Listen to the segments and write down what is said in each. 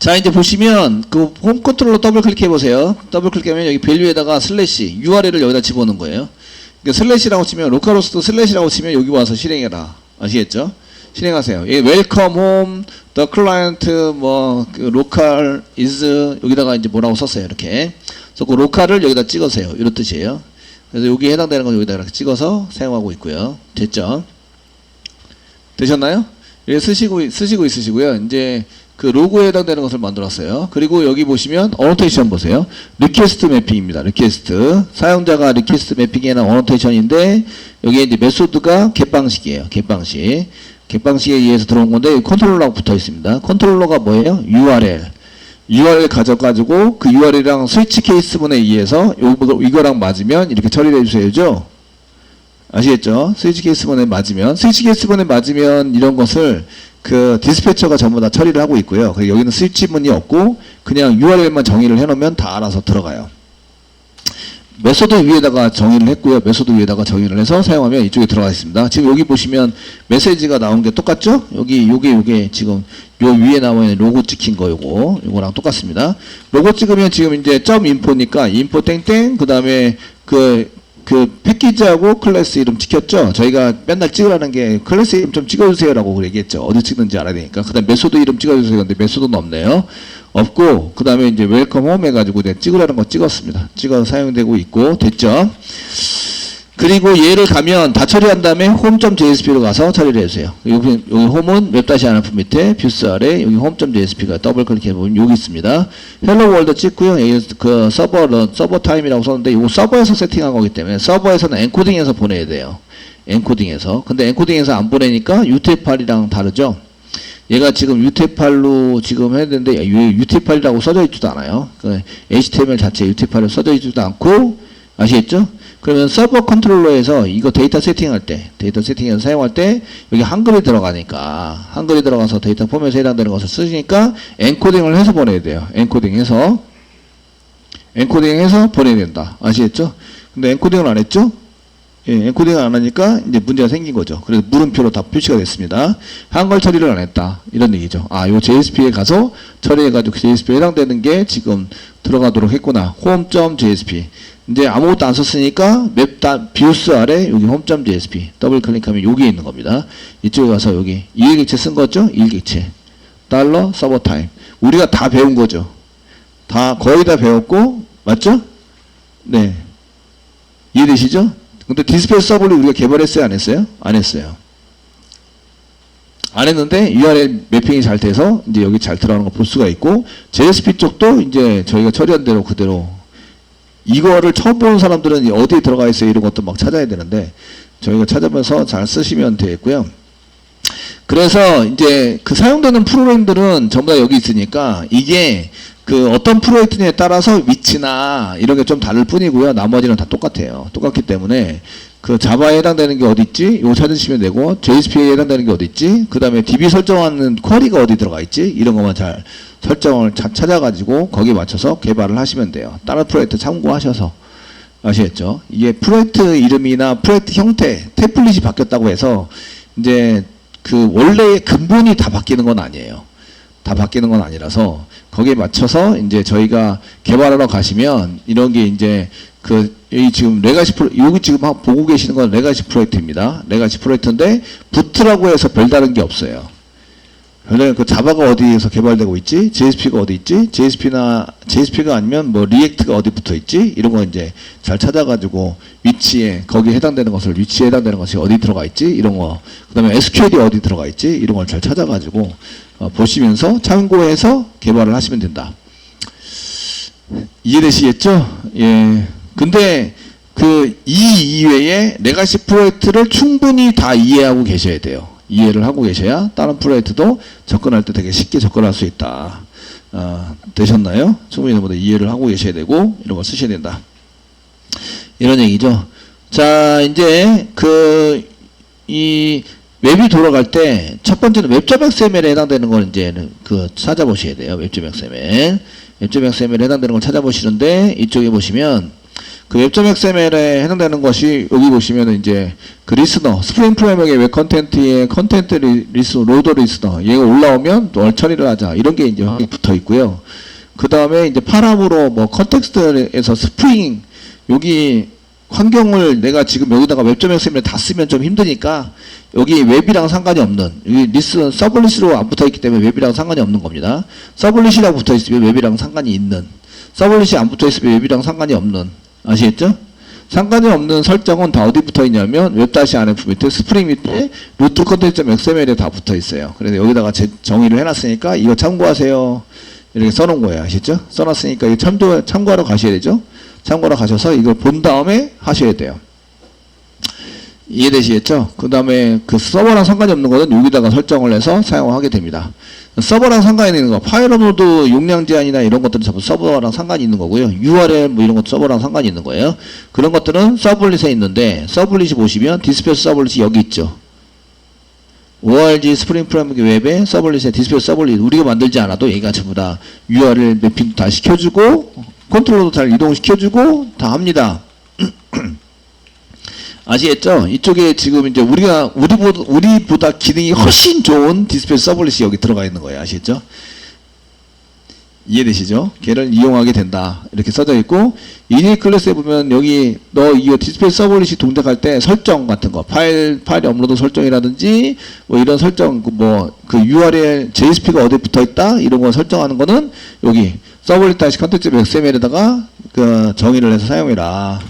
자, 이제 보시면 그 홈 컨트롤러 더블 클릭해 보세요. 더블 클릭하면 여기 밸류에다가 슬래시 URL을 여기다 집어넣는 거예요. 그러니까 슬래시라고 치면 로컬호스트 슬래시라고 치면 여기 와서 실행해라. 아시겠죠? 실행하세요. 이 웰컴 홈 the client 그 로컬 is 여기다가 이제 뭐라고 썼어요. 이렇게. 그래서 그 로컬을 여기다 찍으세요. 이런 뜻이에요. 그래서 여기에 해당되는 거 여기다 이렇게 찍어서 사용하고 있고요. 됐죠? 되셨나요? 예, 쓰시고 있으시고요. 이제 그 로고에 해당되는 것을 만들었어요. 그리고 여기 보시면 어노테이션 보세요. 리퀘스트 매핑입니다. 리퀘스트. 사용자가 리퀘스트 매핑에는 어노테이션인데 여기에 이제 메소드가 겟방식이에요. 겟방식. 겟방식에 의해서 들어온 건데 컨트롤러가 붙어 있습니다. 컨트롤러가 뭐예요? URL 가져가지고 그 URL이랑 스위치 케이스분에 의해서 이거랑 맞으면 이렇게 처리를 해주셔야죠. 아시겠죠? 스위치 케이스분에 맞으면 이런 것을 그 디스패처가 전부 다 처리를 하고 있고요. 그리고 여기는 스위치문이 없고 그냥 URL만 정의를 해놓으면 다 알아서 들어가요. 메소드 위에다가 정의를 했고요. 메소드 위에다가 정의를 해서 사용하면 이쪽에 들어가 있습니다. 지금 여기 보시면 메시지가 나온 게 똑같죠? 요게 지금 요 위에 나와 있는 로고 찍힌 거 요거랑 똑같습니다. 로고 찍으면 지금 이제 .info니까 info 땡땡 그 다음에 그 패키지하고 클래스 이름 찍혔죠? 저희가 맨날 찍으라는 게 클래스 이름 좀 찍어주세요라고 얘기했죠. 어디 찍는지 알아야 되니까. 그 다음에 메소드 이름 찍어주세요. 근데 메소드는 없네요. 없고, 그 다음에 이제 웰컴 홈 해가지고 찍으라는 거 찍었습니다. 찍어서 사용되고 있고, 됐죠? 그리고 얘를 가면 다 처리한 다음에 home.jsp로 가서 처리를 해주세요. 여기 홈은 웹-안프 밑에 뷰스 아래 여기 home.jsp가 더블 클릭해보면 여기 있습니다. 헬로 월드 찍고요. 그 서버 타임이라고 썼는데 이거 서버에서 세팅한 거기 때문에 서버에서는 엔코딩해서 보내야 돼요. 엔코딩해서. 근데 엔코딩해서 안 보내니까 UTF-8이랑 다르죠. 얘가 지금 UTF-8로 지금 해야 되는데 UTF-8이라고 써져 있지도 않아요. 그 HTML 자체에 UTF-8로 써져 있지도 않고 아시겠죠? 그러면 서버 컨트롤러에서 이거 데이터 세팅해서 사용할 때 여기 한글이 들어가니까 한글이 들어가서 데이터 포맷에 해당되는 것을 쓰시니까 엔코딩을 해서 보내야 돼요. 엔코딩해서 보내야 된다. 아시겠죠? 근데 엔코딩을 안 했죠? 예, 엔코딩을 안 하니까 이제 문제가 생긴 거죠. 그래서 물음표로 다 표시가 됐습니다. 한글 처리를 안 했다. 이런 얘기죠. 아, 요 JSP에 가서 처리해가지고 JSP에 해당되는 게 지금 들어가도록 했구나. home.jsp. 이제 아무것도 안 썼으니까 뷰스 아래 여기 home.jsp 더블 클릭하면 여기에 있는 겁니다. 이쪽에 가서 여기 일객체 쓴 거죠? 일객체 달러 서버 타임 우리가 다 배운 거죠. 거의 다 배웠고 맞죠? 네, 이해되시죠? 근데 디스플레이 서버를 우리가 개발했어요? 안 했어요? 안 했어요. 안 했는데 URL 매핑이 잘 돼서 이제 여기 잘 들어가는 거 볼 수가 있고 JSP 쪽도 이제 저희가 처리한 대로 그대로 이거를 처음 보는 사람들은 어디에 들어가 있어요? 이런 것도 막 찾아야 되는데 저희가 찾아보면서 잘 쓰시면 되겠고요. 그래서 이제 그 사용되는 프로그램들은 전부 다 여기 있으니까 이게 그 어떤 프로젝트에 따라서 위치나 이런 게 좀 다를 뿐이고요. 나머지는 다 똑같아요. 똑같기 때문에 그 자바에 해당되는 게 어디 있지? 이거 찾으시면 되고 JSP에 해당되는 게 어디 있지? 그 다음에 DB 설정하는 쿼리가 어디 들어가 있지? 이런 것만 잘 설정을 찾아가지고 거기에 맞춰서 개발을 하시면 돼요. 다른 프로젝트 참고하셔서 아시겠죠? 이게 프로젝트 이름이나 프로젝트 형태, 템플릿이 바뀌었다고 해서 이제 그 원래의 근본이 다 바뀌는 건 아니에요. 다 바뀌는 건 아니라서 거기에 맞춰서 이제 저희가 개발하러 가시면 이런 게 이제 여기 지금 여기 지금 보고 계시는 건 레가시 프로젝트입니다. 레가시 프로젝트인데 부트라고 해서 별다른 게 없어요. 그 자바가 어디에서 개발되고 있지? JSP가 어디 있지? JSP가 아니면 뭐 리액트가 어디 붙어 있지? 이런 거 이제 잘 찾아가지고 거기에 해당되는 위치에 해당되는 것이 어디 들어가 있지? 이런 거. 그 다음에 SQL이 어디 들어가 있지? 이런 걸 잘 찾아가지고 보시면서 참고해서 개발을 하시면 된다. 이해되시겠죠? 예. 근데 이 이외에 레가시 프로젝트를 충분히 다 이해하고 계셔야 돼요. 이해를 하고 계셔야 다른 프로젝트도 접근할 때 되게 쉽게 접근할 수 있다. 되셨나요? 충분히 모두 이해를 하고 계셔야 되고 이런 걸 쓰셔야 된다. 이런 얘기죠. 자, 이제 이 웹이 돌아갈 때 첫 번째는 웹.xml에 해당되는 걸 이제 찾아보셔야 돼요. 웹.xml. 웹.xml에 해당되는 걸 찾아보시는데 이쪽에 보시면 그 웹.xml에 해당되는 것이 여기 보시면은 이제 그 리스너, 스프링 프레임워크의 웹 컨텐츠의 컨텐츠 로더 리스너, 얘가 올라오면 또 처리를 하자. 이런 게 이제 붙어 있고요. 그 다음에 이제 파람으로 뭐 컨텍스트에서 스프링, 여기 환경을 내가 지금 여기다가 웹.xml 다 쓰면 좀 힘드니까 여기 웹이랑 상관이 없는, 여기 리스, 서블릿으로 안 붙어 있기 때문에 웹이랑 상관이 없는 겁니다. 서블릿이라고 붙어 있으면 웹이랑 상관이 있는, 서블릿이 안 붙어 있으면 웹이랑 상관이 없는, 아시겠죠? 상관이 없는 설정은 다 어디 붙어 있냐면 웹-rf 밑에 스프링 밑에 루트 컨텐츠.xml에 다 붙어 있어요. 그래서 여기다가 정의를 해놨으니까 이거 참고하세요. 이렇게 써놓은 거예요. 아시죠? 써놨으니까 이거 참고하러 가셔야 되죠? 참고하러 가셔서 이걸 본 다음에 하셔야 돼요. 이해되시겠죠? 그 다음에 그 서버랑 상관이 없는 거는 여기다가 설정을 해서 사용하게 됩니다. 서버랑 상관이 있는 거, 파일 업로드 용량 제한이나 이런 것들은 전부 서버랑 상관이 있는 거고요. URL 뭐 이런 것도 서버랑 상관이 있는 거예요. 그런 것들은 서블릿에 있는데, 서블릿이 보시면 디스패치 서블릿이 여기 있죠. org 스프링 프레임워크 웹에 서블릿에 디스패치 서블릿, 우리가 만들지 않아도 얘가 전부 다 URL 매핑 다 시켜주고 컨트롤도 잘 이동시켜주고 다 합니다. 아시겠죠? 이쪽에 지금 이제 우리보다 기능이 훨씬 좋은 디스패치 서블릿이 여기 들어가 있는 거예요. 아시겠죠? 이해되시죠? 걔를 이용하게 된다. 이렇게 써져 있고, 이니 클래스에 보면 여기 이거 디스패치 서블릿이 동작할 때 설정 같은 거, 파일 업로드 설정이라든지, 뭐 이런 설정, 그 URL, JSP가 어디 붙어 있다? 이런 거 설정하는 거는 여기 서블릿 다시 컨텐츠 XML에다가 그 정의를 해서 사용해라.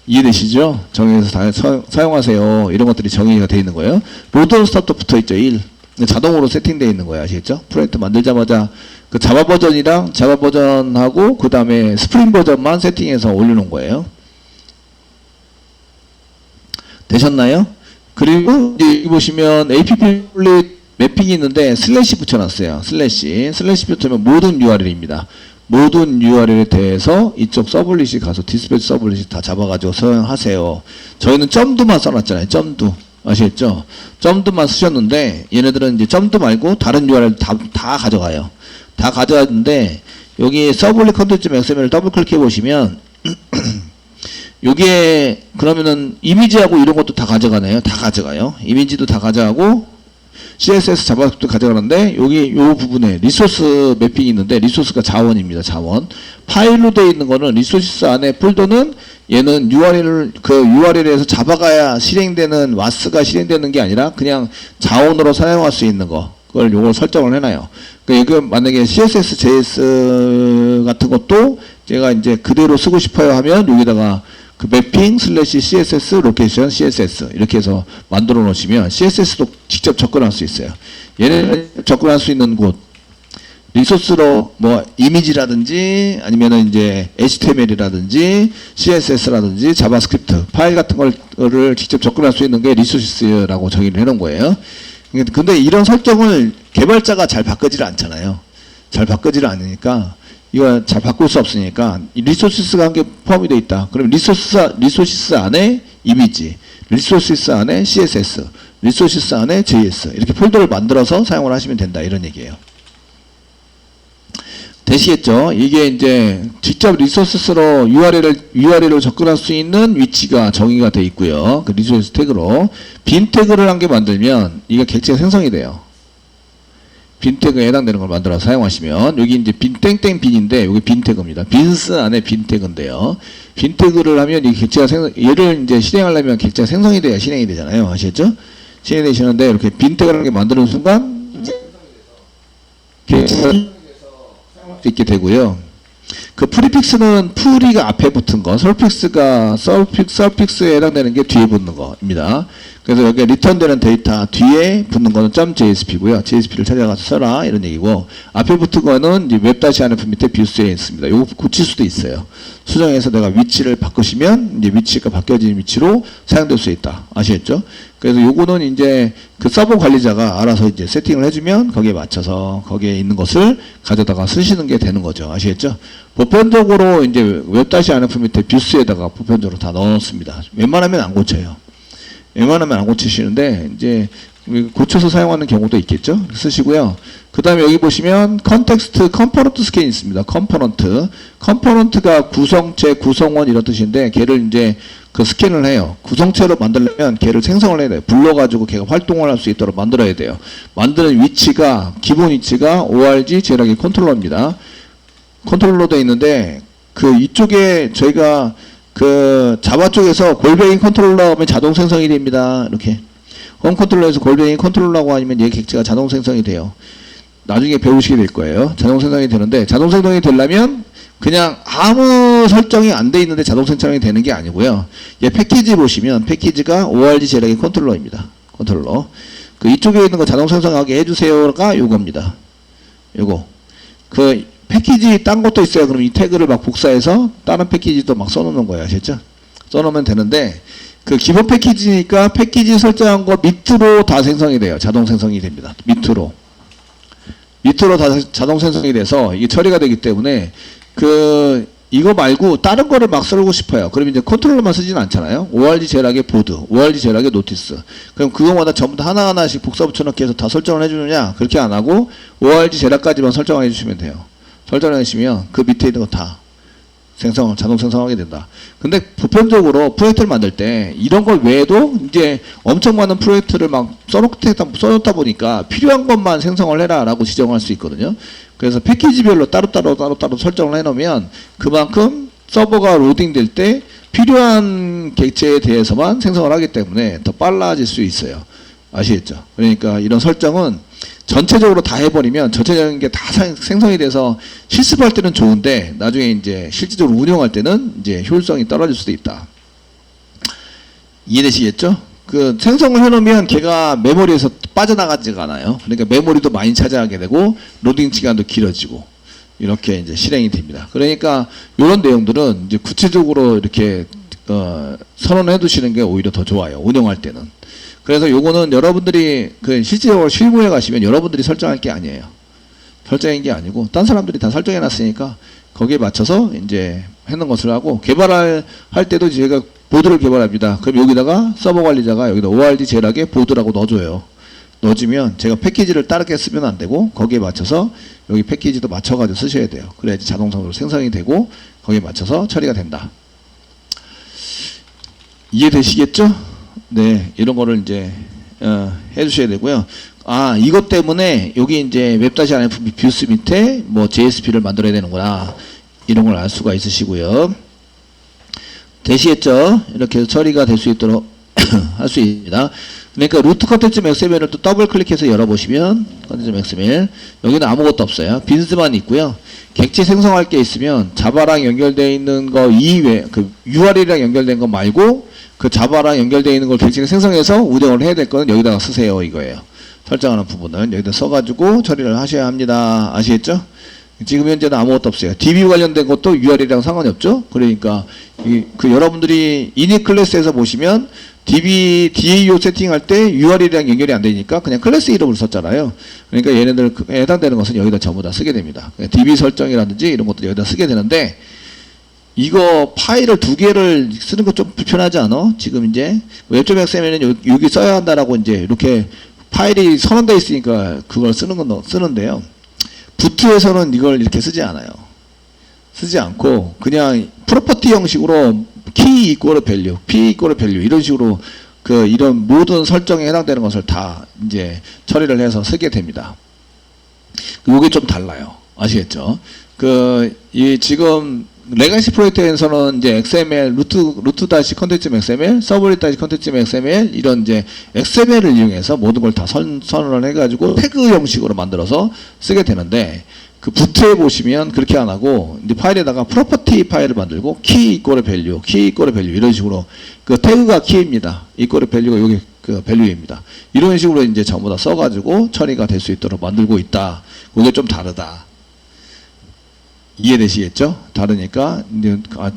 이해되시죠? 정의해서 다 사용하세요. 이런 것들이 정의가 되어 있는 거예요. 로드 스탑도 붙어 있죠. 1. 자동으로 세팅되어 있는 거예요. 아시겠죠? 프로젝트 만들자마자 그 자바 버전이랑 자바 버전하고 그 다음에 스프링 버전만 세팅해서 올려놓은 거예요. 되셨나요? 그리고 여기 보시면 app 매핑이 있는데 슬래시 붙여놨어요. 슬래시 붙으면 모든 URL입니다. 모든 URL에 대해서 이쪽 서블릿이 가서 디스패치 서블릿이 다 잡아가지고 사용하세요. 저희는 점도만 써놨잖아요. 점도. 아시겠죠? 점도만 쓰셨는데 얘네들은 이제 점도 말고 다른 URL 다 가져가요. 다 가져가는데 여기 서블릿 컨텐츠.xml을 더블 클릭해 보시면 요게 그러면은 이미지하고 이런 것도 다 가져가네요. 다 가져가요. 이미지도 다 가져가고 CSS 자바스크립트 가져가는데 여기 요 부분에 리소스 매핑이 있는데 리소스가 자원입니다. 자원. 파일로 되어 있는 거는 리소스 안에 폴더는 얘는 URL에서 자바가 실행되는 와스가 실행되는 게 아니라 그냥 자원으로 사용할 수 있는 거. 그걸 요걸 설정을 해놔요. 그러니까 이거 만약에 CSS, JS 같은 것도 제가 이제 그대로 쓰고 싶어요 하면 여기다가 그 매핑 슬래시 CSS 로케이션 CSS 이렇게 해서 만들어 놓으시면 CSS도 직접 접근할 수 있어요. 얘는 접근할 수 있는 곳 리소스로 뭐 이미지라든지 아니면은 이제 HTML이라든지 CSS라든지 자바스크립트 파일 같은 거를 직접 접근할 수 있는 게 리소스라고 정의를 해 놓은 거예요. 근데 이런 설정을 개발자가 잘 바꾸지를 않잖아요. 잘 바꾸지를 않으니까 이거 잘 바꿀 수 없으니까 리소시스가 한 개 포함이 되어 있다. 그럼 리소시스 안에 이미지, 리소시스 안에 CSS, 리소시스 안에 JS 이렇게 폴더를 만들어서 사용을 하시면 된다. 이런 얘기예요. 되시겠죠? 이게 이제 직접 리소스로 URL을 접근할 수 있는 위치가 정의가 되어 있고요. 그 리소스 태그로 빈 태그를 한 개 만들면 이게 객체가 생성이 돼요. 빈 태그에 해당되는 걸 만들어서 사용하시면 여기 이제 빈 땡땡 빈인데 여기 빈 태그입니다. 빈스 안에 빈 태그인데요. 빈 태그를 하면 이 객체가 얘를 이제 실행하려면 객체가 생성이 돼야 실행이 되잖아요. 아시겠죠? 실행이 되시는데 이렇게 빈 태그를 하게 만드는 순간 객체가 수 있게 되고요. 그 프리픽스는 풀이가 앞에 붙은 거, 서픽스에 해당되는 게 뒤에 붙는 거입니다. 그래서 여기 리턴되는 데이터 뒤에 붙는 거는 .jsp고요. JSP를 찾아가서 써라 이런 얘기고 앞에 붙은 거는 이제 웹-rf 밑에 뷰스에 있습니다. 이거 고칠 수도 있어요. 수정해서 내가 위치를 바꾸시면 이제 위치가 바뀌어진 위치로 사용될 수 있다. 아시겠죠? 그래서 요거는 이제 그 서버 관리자가 알아서 이제 세팅을 해주면 거기에 맞춰서 거기에 있는 것을 가져다가 쓰시는 게 되는 거죠. 아시겠죠? 보편적으로 이제 웹-rf 밑에 뷰스에다가 보편적으로 다 넣어놓습니다. 웬만하면 안 고쳐요. 웬만하면 안 고치시는데 이제 고쳐서 사용하는 경우도 있겠죠. 쓰시고요. 그 다음에 여기 보시면 컨텍스트 컴포넌트 스캔이 있습니다. 컴포넌트가 구성체, 구성원 이런 뜻인데 걔를 이제 그 스캔을 해요. 구성체로 만들려면 걔를 생성을 해야 돼요. 불러가지고 걔가 활동을 할 수 있도록 만들어야 돼요. 만드는 위치가 기본 위치가 ORG 제라기 컨트롤러입니다. 컨트롤러 돼 있는데 그 이쪽에 저희가 그 자바 쪽에서 골뱅이 컨트롤러 하면 자동 생성이 됩니다. 이렇게 홈 컨트롤러에서 골뱅이 컨트롤러라고 아니면 얘 객체가 자동 생성이 돼요. 나중에 배우시게 될 거예요. 자동 생성이 되는데 자동 생성이 되려면 그냥 아무 설정이 안 돼 있는데 자동 생성이 되는 게 아니고요. 얘 패키지 보시면 패키지가 ORG 제라기 컨트롤러입니다. 컨트롤러. 그 이쪽에 있는 거 자동 생성하게 해주세요가 요겁니다. 요거. 그 패키지 딴 것도 있어요. 그럼 이 태그를 막 복사해서 다른 패키지도 막 써놓는 거예요. 아시죠? 써놓으면 되는데 그 기본 패키지니까 패키지 설정한 거 밑으로 다 생성이 돼요. 자동 생성이 됩니다. 밑으로 다 자동 생성이 돼서 이게 처리가 되기 때문에 그 이거 말고 다른 거를 막 쓰고 싶어요. 그럼 이제 컨트롤러만 쓰진 않잖아요. ORG 제락의 보드, ORG 제락의 노티스. 그럼 그거마다 전부 다 하나하나씩 복사 붙여넣기 해서 다 설정을 해주느냐? 그렇게 안 하고 ORG 제락까지만 설정해 주시면 돼요. 설정해 주시면 그 밑에 있는 거 다 자동 생성하게 된다. 근데 보편적으로 프로젝트를 만들 때 이런 걸 외에도 이제 엄청 많은 프로젝트를 막 써놓다 보니까 필요한 것만 생성을 해라 라고 지정할 수 있거든요. 그래서 패키지별로 따로따로 설정을 해놓으면 그만큼 서버가 로딩 될 때 필요한 객체에 대해서만 생성을 하기 때문에 더 빨라질 수 있어요. 아시겠죠? 그러니까 이런 설정은 전체적으로 다 해버리면 전체적인 게 다 생성이 돼서 실습할 때는 좋은데 나중에 이제 실질적으로 운영할 때는 이제 효율성이 떨어질 수도 있다. 이해되시겠죠? 그 생성을 해놓으면 걔가 메모리에서 빠져나가지가 않아요. 그러니까 메모리도 많이 차지하게 되고 로딩 시간도 길어지고 이렇게 이제 실행이 됩니다. 그러니까 이런 내용들은 이제 구체적으로 이렇게 선언해 두시는 게 오히려 더 좋아요. 운영할 때는. 그래서 요거는 여러분들이 그 실제적으로 실무에 가시면 여러분들이 설정할 게 아니에요. 설정한 게 아니고 딴 사람들이 다 설정해 놨으니까 거기에 맞춰서 이제 해놓은 것을 하고 개발할 때도 제가 보드를 개발합니다. 그럼 여기다가 서버 관리자가 여기다 ORG 제락에 보드라고 넣어줘요. 넣어주면 제가 패키지를 다르게 쓰면 안 되고 거기에 맞춰서 여기 패키지도 맞춰가지고 쓰셔야 돼요. 그래야지 자동적으로 생성이 되고 거기에 맞춰서 처리가 된다. 이해되시겠죠? 네, 이런 거를 이제 해주셔야 되고요. 아, 이것 때문에 여기 이제 웹-RF 뷰스 밑에 뭐 JSP를 만들어야 되는구나 이런 걸 알 수가 있으시고요. 되시겠죠? 이렇게 해서 처리가 될 수 있도록 할 수 있습니다. 그러니까 루트 컨텐츠 XML을 또 더블 클릭해서 열어보시면 컨텐츠 XML 여기는 아무것도 없어요. 빈스만 있고요. 객체 생성할 게 있으면 자바랑 연결되어 있는 거 이외 그 URL이랑 연결된 거 말고 그 자바랑 연결되어 있는 걸 객체를 생성해서 운영을 해야 될 거는 여기다가 쓰세요 이거예요. 설정하는 부분은 여기다 써가지고 처리를 하셔야 합니다. 아시겠죠? 지금 현재는 아무것도 없어요. DB 관련된 것도 URL이랑 상관이 없죠? 그러니까 그 여러분들이 이닛 클래스에서 보시면 DB, DAO 세팅할 때 URL이랑 연결이 안 되니까 그냥 클래스 이름을 썼잖아요. 그러니까 얘네들 해당되는 것은 여기다 전부 다 쓰게 됩니다. DB 설정이라든지 이런 것도 여기다 쓰게 되는데 이거 파일을 두 개를 쓰는 거 좀 불편하지 않아? 지금 이제 웹.xml은 여기 써야 한다라고 이제 이렇게 파일이 선언되어 있으니까 그걸 쓰는데요. 부트에서는 이걸 이렇게 쓰지 않아요. 쓰지 않고 그냥 프로퍼티 형식으로 key equal value, p equal value 이런 식으로 그 이런 모든 설정에 해당되는 것을 다 이제 처리를 해서 쓰게 됩니다. 요게 좀 달라요. 아시겠죠? 지금 레가시 프로젝트에서는 이제 XML, 루트 다시 컨텐츠 XML, 서브릿 다시 컨텐츠 XML 이런 이제 XML을 이용해서 모든 걸 다 선언을 해가지고 태그 형식으로 만들어서 쓰게 되는데 그 부트에 보시면 그렇게 안 하고 이제 파일에다가 프로퍼티 파일을 만들고 키 이꼬르 밸류, 키 이꼬르 밸류 이런 식으로 그 태그가 키입니다. 이꼬르 밸류가 여기 그 밸류입니다. 이런 식으로 이제 전부 다 써가지고 처리가 될 수 있도록 만들고 있다. 그게 좀 다르다. 이해되시겠죠? 다르니까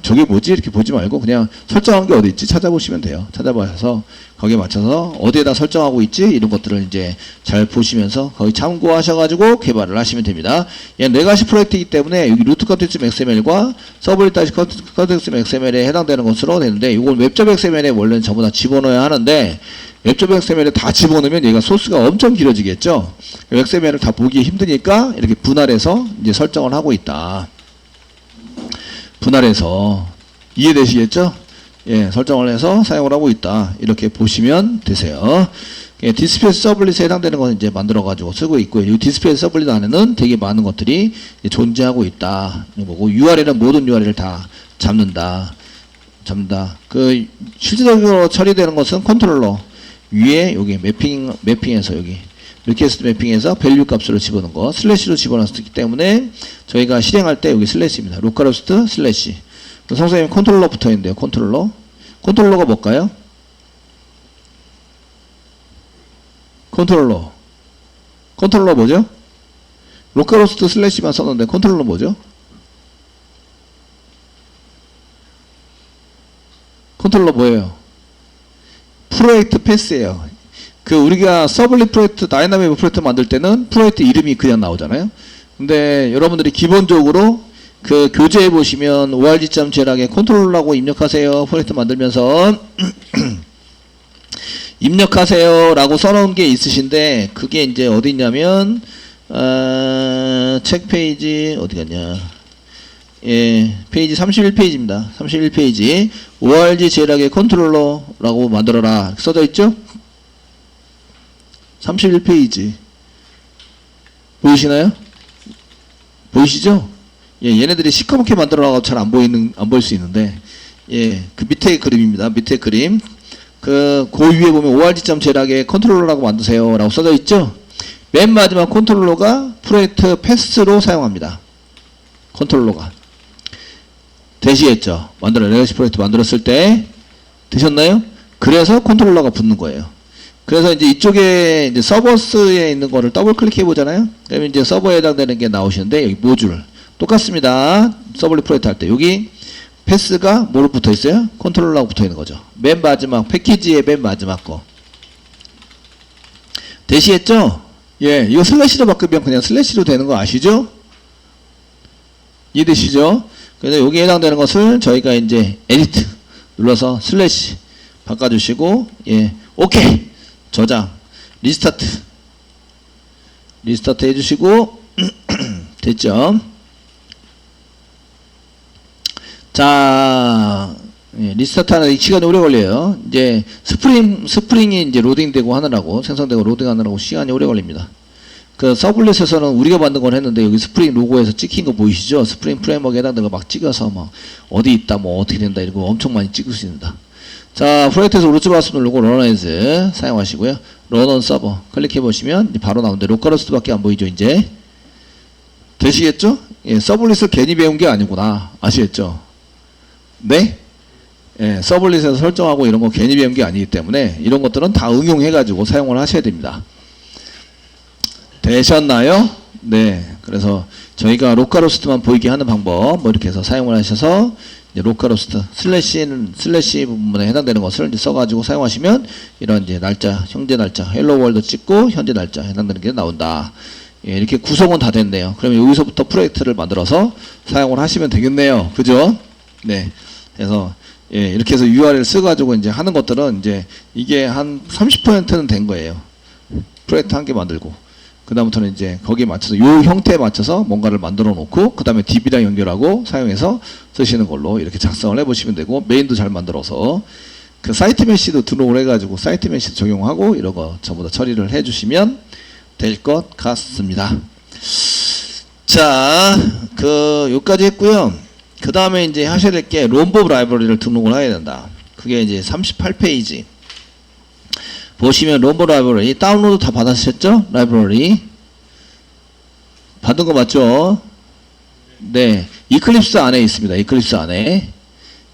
저게 뭐지? 이렇게 보지 말고 그냥 설정한 게 어디 있지? 찾아보시면 돼요. 찾아봐서 거기에 맞춰서 어디에다 설정하고 있지 이런 것들을 이제 잘 보시면서 거기 참고하셔가지고 개발을 하시면 됩니다. 얘는 레가시 프로젝트이기 때문에 여기 루트 컨텍스트 XML과 서블릿 컨텍스트 XML에 해당되는 것으로 되는데 이건 웹접 XML에 원래는 전부 다 집어넣어야 하는데 웹접 XML에 다 집어넣으면 얘가 소스가 엄청 길어지겠죠. XML을 다 보기 힘드니까 이렇게 분할해서 이제 설정을 하고 있다. 분할해서 이해되시겠죠? 예, 설정을 해서 사용을 하고 있다. 이렇게 보시면 되세요. 예, 디스플레이 서블릿에 해당되는 건 이제 만들어가지고 쓰고 있고요. 이 디스플레이 서블릿 안에는 되게 많은 것들이 존재하고 있다. 뭐고, URL은 모든 URL을 다 잡는다. 그, 실질적으로 처리되는 것은 컨트롤러 위에 여기 매핑해서 여기. 리퀘스트 매핑해서 밸류 값으로 집어넣은 거, 슬래시로 집어넣었기 때문에 저희가 실행할 때 여기 슬래시입니다. 로컬호스트 슬래시. 선생님 컨트롤러 붙어 있는데요. 컨트롤러가 뭘까요? 컨트롤러 뭐죠? 로컬호스트 슬래시만 썼는데 컨트롤러 뭐죠? 컨트롤러 뭐예요? 프로젝트 패스예요. 그 우리가 서블릿 프로젝트, 다이나믹 프로젝트 만들 때는 프로젝트 이름이 그냥 나오잖아요. 근데 여러분들이 기본적으로 그 교재에 보시면 org.jl하게 컨트롤러라고 입력하세요. 프로젝트 만들면서 입력하세요 라고 써놓은 게 있으신데 그게 이제 어디 있냐면 책 페이지 어디 갔냐, 예, 페이지 31페이지입니다. 31페이지 org.jl하게 컨트롤러라고 만들어라 써져 있죠? 31페이지 보이시나요? 보이시죠? 예, 얘네들이 시커멓게 만들어놔서 잘 안 보일 수 있는데, 예, 그 밑에 그림입니다. 밑에 그림. 그 위에 보면 org.jl하게 컨트롤러라고 만드세요 라고 써져 있죠? 맨 마지막 컨트롤러가 프로젝트 패스로 사용합니다. 컨트롤러가. 되시겠죠? 레거시 프로젝트 만들었을 때, 되셨나요? 그래서 컨트롤러가 붙는 거예요. 그래서 이제 이쪽에 이제 서버스에 있는 거를 더블 클릭해 보잖아요. 그러면 이제 서버에 해당되는 게 나오시는데 여기 모듈 똑같습니다. 서블릿 프로젝트 할 때 여기 패스가 뭐로 붙어 있어요? 컨트롤러하고 붙어 있는 거죠. 맨 마지막 패키지의 맨 마지막 거. 되시겠죠? 예, 이거 슬래시로 바꾸면 그냥 슬래시로 되는 거 아시죠? 이해되시죠? 그래서 여기에 해당되는 것을 저희가 이제 에디트 눌러서 슬래시 바꿔주시고, 예, 오케이. 저장, 리스타트 해주시고 됐죠? 자, 예, 리스타트 하는 시간이 오래 걸려요. 이제 스프링이 이제 로딩되고 하느라고, 생성되고 로딩하느라고 시간이 오래 걸립니다. 그 서블릿에서는 우리가 만든 걸 했는데 여기 스프링 로고에서 찍힌 거 보이시죠? 스프링 프레임워크에 해당되는 거 막 찍어서 막 어디 있다, 뭐 어떻게 된다 이런 거 엄청 많이 찍을 수 있습니다. 자, 프로젝트에서 루트 바스 누르고 런어즈 사용하시고요. 런온 서버 클릭해 보시면 바로 나오는데 로컬호스트 밖에 안 보이죠, 이제? 되시겠죠? 예, 서블릿을 괜히 배운 게 아니구나. 아시겠죠? 네? 예, 서블릿에서 설정하고 이런 거 괜히 배운 게 아니기 때문에 이런 것들은 다 응용해 가지고 사용을 하셔야 됩니다. 되셨나요? 네. 그래서 저희가 로컬호스트만 보이게 하는 방법 뭐 이렇게 해서 사용을 하셔서 이제 로컬호스트 슬래시 부분에 해당되는 것을 이제 써가지고 사용하시면 이런 이제 날짜, 현재 날짜, 헬로 월드 찍고 현재 날짜 해당되는 게 나온다. 예, 이렇게 구성은 다 됐네요. 그러면 여기서부터 프로젝트를 만들어서 사용을 하시면 되겠네요. 그죠? 네. 그래서 예, 이렇게 해서 URL 써가지고 이제 하는 것들은 이제 이게 한 30%는 된 거예요. 프로젝트 한 개 만들고. 그 다음부터는 이제 거기에 맞춰서 요 형태에 맞춰서 뭔가를 만들어 놓고 그 다음에 DB랑 연결하고 사용해서 쓰시는 걸로 이렇게 작성을 해 보시면 되고, 메인도 잘 만들어서 그 사이트 메시도 등록을 해 가지고 사이트 메시 적용하고 이런 거 전부 다 처리를 해 주시면 될 것 같습니다. 자, 요까지 했고요. 그 다음에 이제 하셔야 될 게 롬법 라이브러리를 등록을 해야 된다. 그게 이제 38페이지 보시면 롬법 라이브러리 다운로드 다 받으셨죠? 라이브러리 받은 거 맞죠? 네, 이클립스 안에 있습니다. 이클립스 안에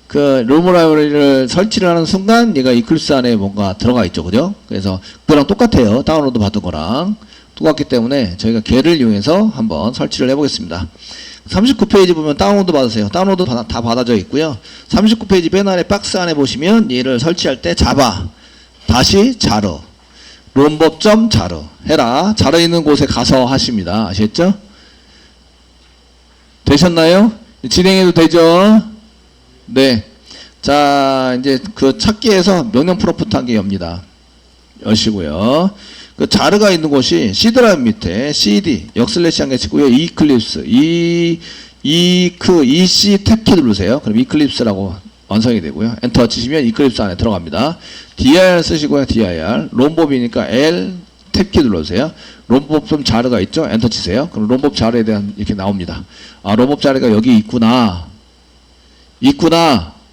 그 롬법 라이브러리를 설치를 하는 순간 얘가 이클립스 안에 뭔가 들어가 있죠, 그죠? 그래서 그거랑 똑같아요. 다운로드 받은 거랑 똑같기 때문에 저희가 걔를 이용해서 한번 설치를 해보겠습니다. 39페이지 보면 다운로드 받으세요. 다운로드 다 받아져 있고요. 39페이지 맨 아래 박스 안에 보시면 얘를 설치할 때 자바 다시 자르 롬법.자르 해라. 자르 있는 곳에 가서 하십니다. 아시겠죠? 되셨나요? 진행해도 되죠? 네. 자, 이제 그 찾기에서 명령 프롬프트 한 개 엽니다. 여시고요. 그 자르가 있는 곳이 C 드라이브 밑에 CD 역슬래시 한 개 치고요. 이클립스 EC 탭키 누르세요. 그럼 이클립스라고 완성이 되고요. 엔터 치시면 이클립스 안에 들어갑니다. dir 쓰시고요. dir 롬법이니까 L 탭키 눌러주세요. 롬법 좀 자르가 있죠? 엔터 치세요. 그럼 롬법 자르에 대한 이렇게 나옵니다. 아, 롬법 자르가 여기 있구나.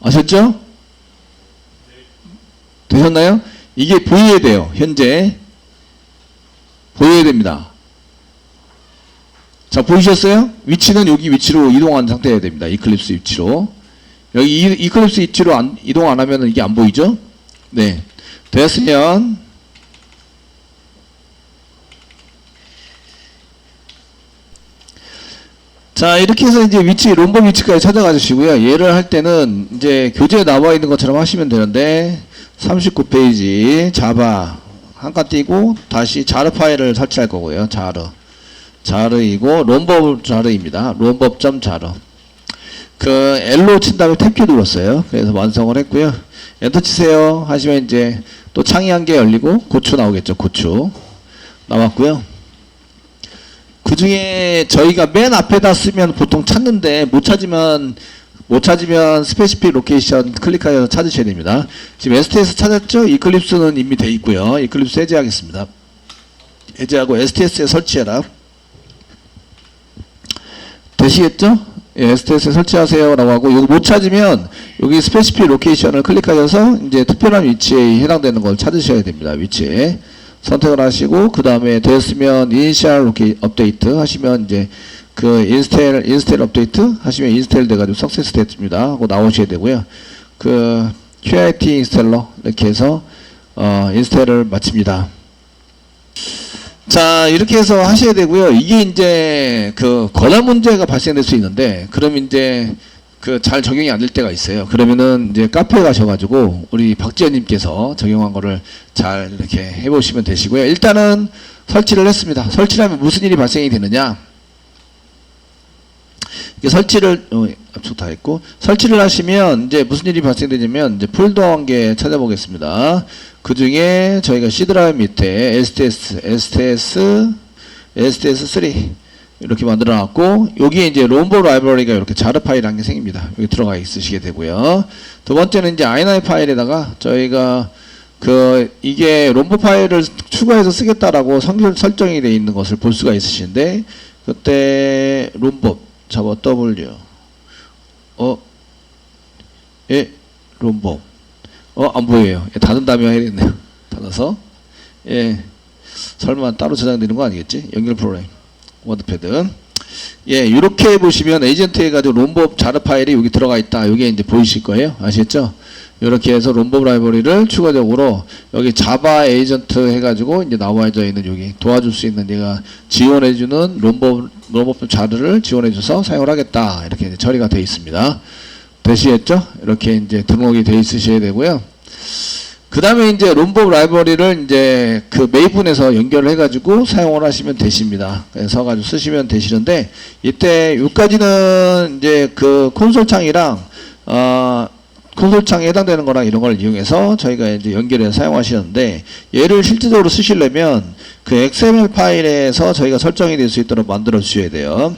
아셨죠? 되셨나요? 이게 보여야 돼요. 현재 보여야 됩니다. 자, 보이셨어요? 위치는 여기 위치로 이동한 상태여야 됩니다. 이클립스 위치로. 여기 이클립스 위치로 이동 안 하면 이게 안 보이죠? 네. 됐으면 자, 이렇게 해서 이제 롬법 위치까지 찾아가 주시고요. 얘를 할 때는 이제 교재에 나와 있는 것처럼 하시면 되는데 39페이지 자바 한 칸 띄고 다시 자르 파일을 설치할 거고요. 자르이고 롬법 자르입니다. 롬법.자르. 그 L로 친 다음에 탭키 눌렀어요. 그래서 완성을 했고요. 엔터 치세요 하시면 이제 또 창이 한 개 열리고 고추 나오겠죠. 고추 나왔고요. 그 중에 저희가 맨 앞에다 쓰면 보통 찾는데 못 찾으면 스페시픽 로케이션 클릭하셔서 찾으셔야 됩니다. 지금 STS 찾았죠? 이클립스는 이미 돼 있고요. 이클립스 해제하겠습니다. 해제하고 STS에 설치해라. 되시겠죠? 예, STS에 설치하세요 라고 하고, 여기 못 찾으면 여기 스페시픽 로케이션을 클릭하셔서 이제 특별한 위치에 해당되는 걸 찾으셔야 됩니다. 위치에 선택을 하시고, 그 다음에 되었으면 이니셜 업데이트 하시면 이제 그 인스텔 업데이트 하시면 인스텔 돼가지고 석세스 됐습니다 하고 나오셔야 되고요. 그 QIT 인스텔러 이렇게 해서 인스텔을 마칩니다. 자, 이렇게 해서 하셔야 되고요. 이게 이제 그 권한 문제가 발생될 수 있는데, 그럼 이제 그 잘 적용이 안 될 때가 있어요. 그러면은 이제 카페에 가셔가지고 우리 박지현님께서 적용한 거를 잘 이렇게 해보시면 되시고요. 일단은 설치를 했습니다. 설치를 하면 무슨 일이 발생이 되느냐? 설치를 압축 다 했고, 설치를 하시면 이제 무슨 일이 발생되냐면 이제 폴더 한 개 찾아보겠습니다. 그 중에 저희가 C 드라이브 밑에 STS3 이렇게 만들어 놨고, 여기에 이제 롬법 라이브러리가 이렇게 자르 파일 한 개 생깁니다. 여기 들어가 있으시게 되고요. 두 번째는 이제 i9 파일에다가 저희가 이게 롬법 파일을 추가해서 쓰겠다라고 설정이 되어 있는 것을 볼 수가 있으신데, 그때 롬법 잡아 W 롬법 안 보여요. 닫은 다음에 해야겠네요. 닫아서 설마 따로 저장되는 거 아니겠지? 연결 프로그램 워드패드. 이렇게 보시면 에이전트 해가지고 롬법 자르 파일이 여기 들어가 있다. 이게 이제 보이실 거예요. 아시겠죠? 이렇게 해서 롬법 라이브러리를 추가적으로 여기 자바 에이전트 해가지고 이제 나와져 있는 여기 도와줄 수 있는, 얘가 지원해주는 롬법 자르를 지원해줘서 사용을 하겠다. 이렇게 이제 처리가 되어 있습니다. 되시겠죠? 이렇게 이제 등록이 되어 있으셔야 되고요. 그 다음에 이제 롬법 라이브러리를 이제 그 메이븐에서 연결을 해가지고 사용을 하시면 되십니다. 그래서 가지고 쓰시면 되시는데, 이때 여기까지는 이제 그 콘솔 창이랑 콘솔 창에 해당되는 거랑 이런 걸 이용해서 저희가 이제 연결해서 사용하시는데, 얘를 실질적으로 쓰시려면 그 XML 파일에서 저희가 설정이 될 수 있도록 만들어 주셔야 돼요.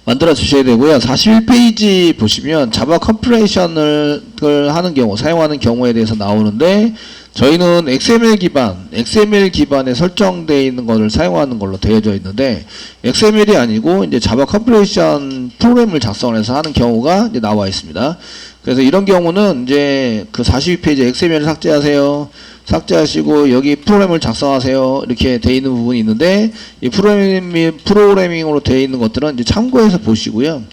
만들어 주셔야 되고요. 41페이지 보시면 자바 컴플레이션을 하는 경우, 사용하는 경우에 대해서 나오는데, 저희는 XML 기반에 설정되어 있는 것을 사용하는 걸로 되어져 있는데, XML이 아니고 이제 자바 컴플레이션 프로그램을 작성해서 하는 경우가 이제 나와 있습니다. 그래서 이런 경우는 이제 그 42페이지 XML을 삭제하시고 여기 프로그램을 작성하세요 이렇게 되어 있는 부분이 있는데, 이 프로그래밍으로 되어 있는 것들은 이제 참고해서 보시고요.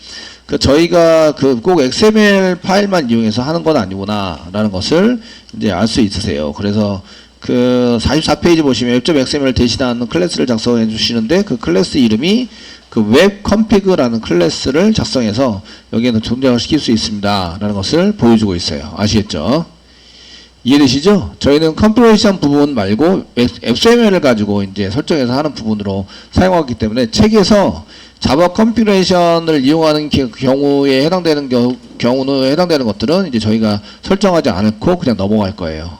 저희가 꼭 XML 파일만 이용해서 하는 건 아니구나라는 것을 이제 알 수 있으세요. 그래서 그 44페이지 보시면 web.xml 대신하는 클래스를 작성해 주시는데, 그 클래스 이름이 그 webconfig라는 클래스를 작성해서 여기에는 존재을 시킬 수 있습니다 라는 것을 보여주고 있어요. 아시겠죠? 이해되시죠? 저희는 컴프레이션 부분 말고 XML을 가지고 이제 설정해서 하는 부분으로 사용하기 때문에 책에서 자바 컴피레이션을 이용하는 경우에 해당되는 경우는 해당되는 것들은 이제 저희가 설정하지 않고 그냥 넘어갈 거예요.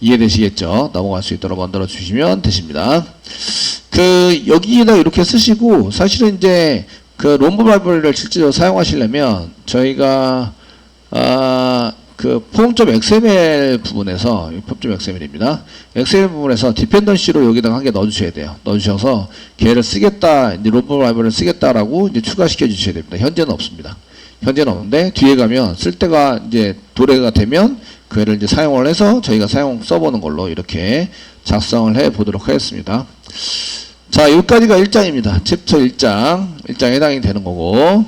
이해되시겠죠? 넘어갈 수 있도록 만들어 주시면 되십니다. 여기에다 이렇게 쓰시고, 사실은 이제 롬브 라이브러리를 실제로 사용하시려면 저희가 form.xml 부분에서 form.xml입니다. XML 부분에서 디펜던시로 여기다가 한 개 넣어주셔야 돼요. 넣어주셔서 걔를 쓰겠다, 이제 롬브 라이브러리를 쓰겠다라고 이제 추가시켜 주셔야 됩니다. 현재는 없습니다. 현재는 없는데 뒤에 가면 쓸 때가 이제 도래가 되면 그 애를 이제 사용을 해서 저희가 써보는 걸로 이렇게 작성을 해 보도록 하겠습니다. 자, 여기까지가 1장입니다. 챕터 1장에 해당이 되는 거고.